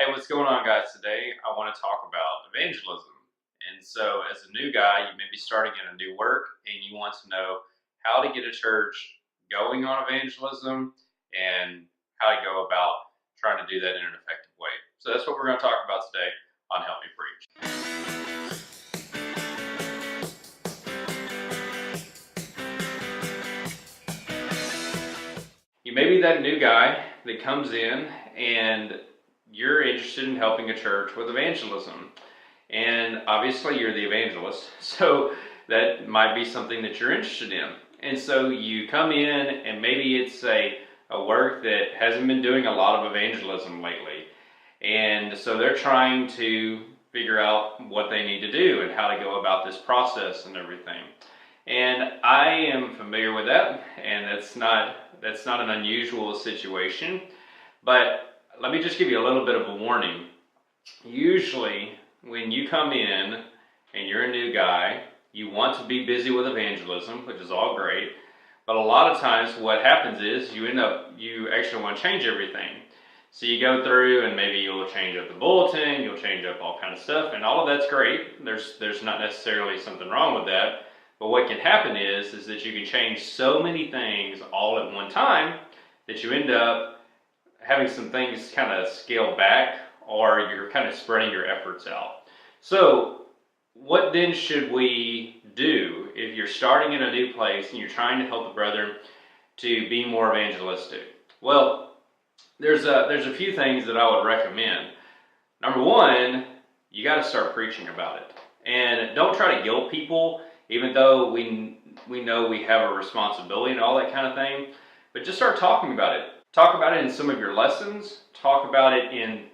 Hey, what's going on, guys? Today I want to talk about evangelism. And so, as a new guy, you may be starting in a new work and you want to know how to get a church going on evangelism and how to go about trying to do that in an effective way. So, that's what we're going to talk about today on Help Me Preach. You may be that new guy that comes in and you're interested in helping a church with evangelism. And obviously, you're the evangelist, so that might be something that you're interested in. And so you come in, and maybe it's a work that hasn't been doing a lot of evangelism lately. And so they're trying to figure out what they need to do and how to go about this process and everything. And I am familiar with that, and that's not an unusual situation. But let me just give you a little bit of a warning. Usually, when you come in and you're a new guy, you want to be busy with evangelism, which is all great. But a lot of times what happens is you actually want to change everything. So you go through and maybe you'll change up the bulletin, you'll change up all kind of stuff, and all of that's great. There's not necessarily something wrong with that. But what can happen is that you can change so many things all at one time that you end up having some things kind of scale back, or you're kind of spreading your efforts out. So what then should we do if you're starting in a new place and you're trying to help the brethren to be more evangelistic? Well, there's a few things that I would recommend. Number one, you got to start preaching about it. And don't try to guilt people, even though we know we have a responsibility and all that kind of thing. But just start talking about it. Talk about it in some of your lessons. Talk about it in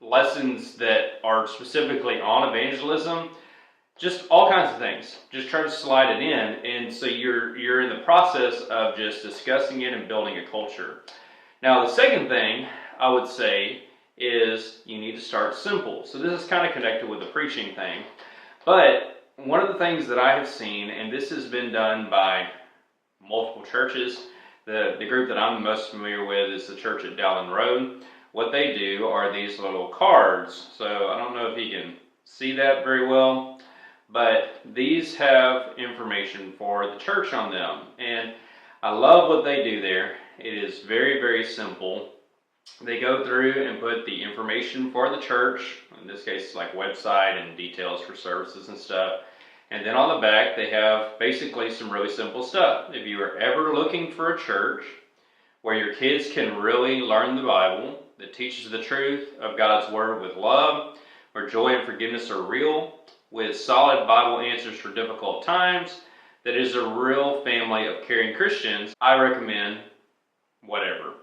lessons that are specifically on evangelism. Just all kinds of things. Just try to slide it in, and so you're in the process of just discussing it and building a culture. Now, the second thing I would say is you need to start simple. So this is kind of connected with the preaching thing, but one of the things that I have seen, and this has been done by multiple churches. The group that I'm most familiar with is the church at Dowling Road. What they do are these little cards. So I don't know if you can see that very well, but these have information for the church on them. And I love what they do there. It is very, very simple. They go through and put the information for the church, in this case like website and details for services and stuff. And then on the back, they have basically some really simple stuff. If you are ever looking for a church where your kids can really learn the Bible, that teaches the truth of God's Word with love, where joy and forgiveness are real, with solid Bible answers for difficult times, that is a real family of caring Christians, I recommend whatever.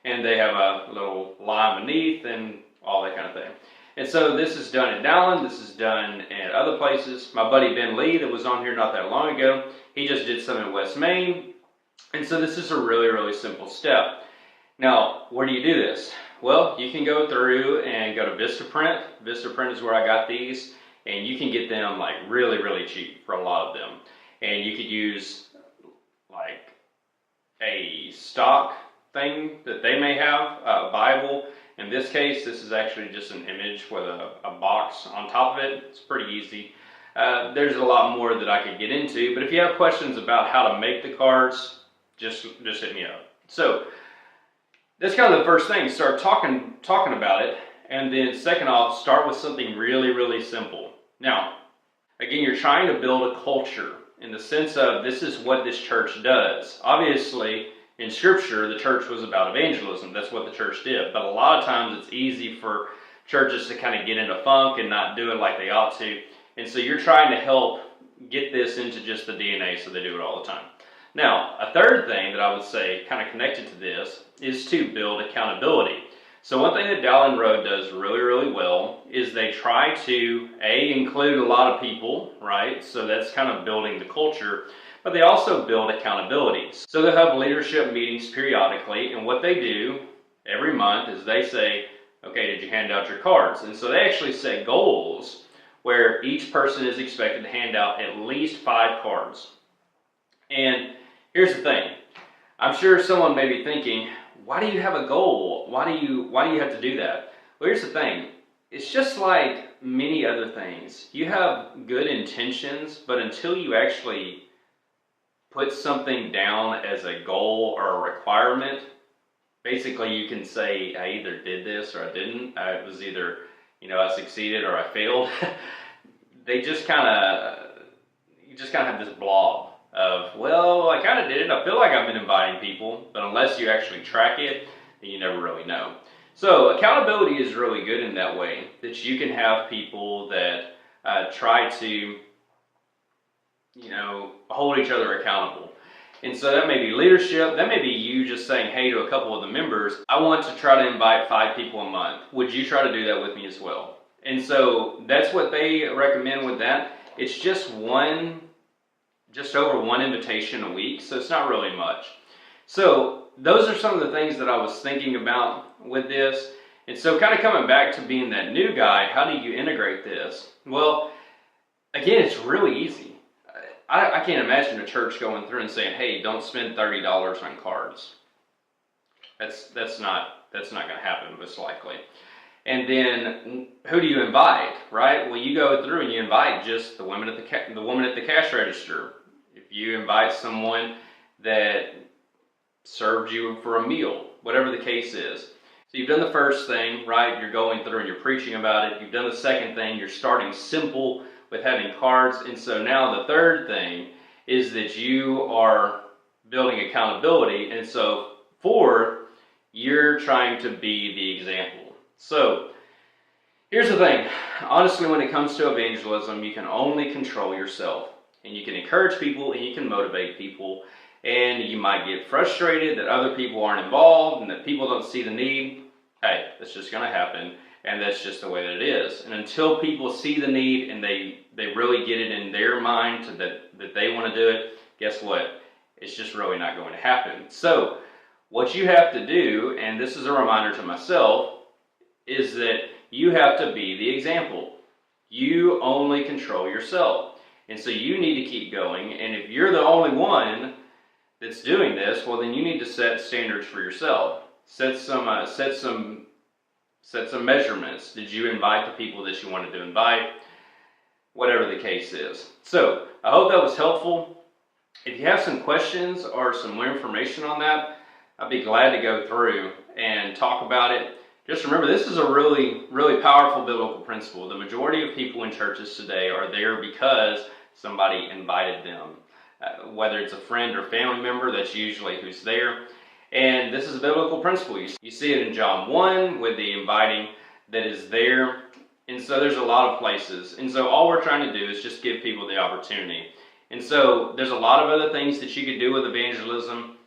And they have a little line beneath and all that kind of thing. And so this is done at Dowling, this is done at other places. My buddy Ben Lee that was on here not that long ago, he just did some in West Main. And so this is a really, really simple step. Now, where do you do this? Well, you can go through and go to Vistaprint. Vistaprint is where I got these, and you can get them like really, really cheap for a lot of them. And you could use like a stock thing that they may have, a Bible. In this case, this is actually just an image with a box on top of it. It's pretty easy. There's a lot more that I could get into, but if you have questions about how to make the cards, just hit me up. So that's kind of the first thing. Start talking about it, and then second off, start with something really, really simple. Now, again, you're trying to build a culture in the sense of this is what this church does. Obviously, in Scripture, the church was about evangelism. That's what the church did. But a lot of times it's easy for churches to kind of get into funk and not do it like they ought to. And so you're trying to help get this into just the DNA so they do it all the time. Now, a third thing that I would say kind of connected to this is to build accountability. So one thing that Dowling Road does really, really well is they try to, include a lot of people, right? So that's kind of building the culture. But they also build accountability. So they'll have leadership meetings periodically, and what they do every month is they say, okay, did you hand out your cards? And so they actually set goals where each person is expected to hand out at least 5 cards. And here's the thing. I'm sure someone may be thinking, why do you have a goal? Why do you have to do that? Well, here's the thing. It's just like many other things. You have good intentions, but until you actually put something down as a goal or a requirement, basically you can say, I either did this or I didn't. It was either, I succeeded or I failed. They just kind of, you just kind of have this blob of, well, I kind of did it. I feel like I've been inviting people, but unless you actually track it, then you never really know. So accountability is really good in that way, that you can have people that try to, hold each other accountable. And so that may be leadership, that may be you just saying, hey, to a couple of the members, I want to try to invite 5 people a month. Would you try to do that with me as well? And so that's what they recommend with that. It's just over one invitation a week, so it's not really much. So those are some of the things that I was thinking about with this. And so kind of coming back to being that new guy, how do you integrate this? Well, again, it's really easy. I can't imagine a church going through and saying, hey, don't spend $30 on cards. That's not going to happen, most likely. And then who do you invite, right? Well, you go through and you invite just the woman at the cash register. If you invite someone that served you for a meal, whatever the case is. So you've done the first thing, right? You're going through and you're preaching about it. You've done the second thing. You're starting simple with having cards. And so now the third thing is that you are building accountability. And so fourth, you're trying to be the example. So here's the thing. Honestly, when it comes to evangelism, you can only control yourself. And you can encourage people and you can motivate people. And you might get frustrated that other people aren't involved and that people don't see the need. Hey, that's just going to happen. And that's just the way that it is. And until people see the need and they really get it in their mind that they want to do it, guess what? It's just really not going to happen. So what you have to do, and this is a reminder to myself, is that you have to be the example. You only control yourself. And so you need to keep going. And if you're the only one that's doing this, well, then you need to set standards for yourself. Set some measurements. Did you invite the people that you wanted to invite? Whatever the case is. So I hope that was helpful. If you have some questions or some more information on that, I'd be glad to go through and talk about it. Just remember, this is a really, really powerful biblical principle. The majority of people in churches today are there because somebody invited them. Whether it's a friend or family member, that's usually who's there. And this is a biblical principle. You see it in John 1 with the inviting that is there. And so there's a lot of places. And so all we're trying to do is just give people the opportunity. And so there's a lot of other things that you could do with evangelism.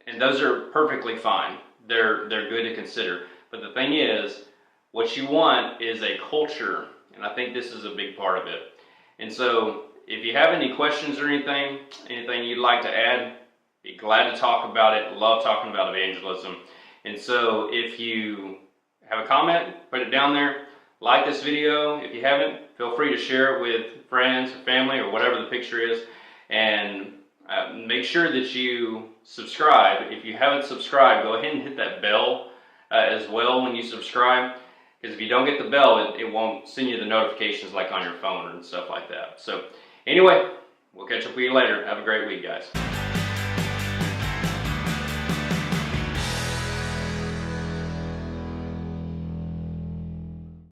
And those are perfectly fine. They're good to consider. But the thing is, what you want is a culture. And I think this is a big part of it. And so if you have any questions or anything you'd like to add, be glad to talk about it. Love talking about evangelism. And so if you have a comment, put it down there. Like this video. If you haven't, feel free to share it with friends or family or whatever the picture is. And make sure that you subscribe. If you haven't subscribed, go ahead and hit that bell as well when you subscribe. Because if you don't get the bell, it won't send you the notifications like on your phone and stuff like that. So anyway, we'll catch up with you later. Have a great week, guys.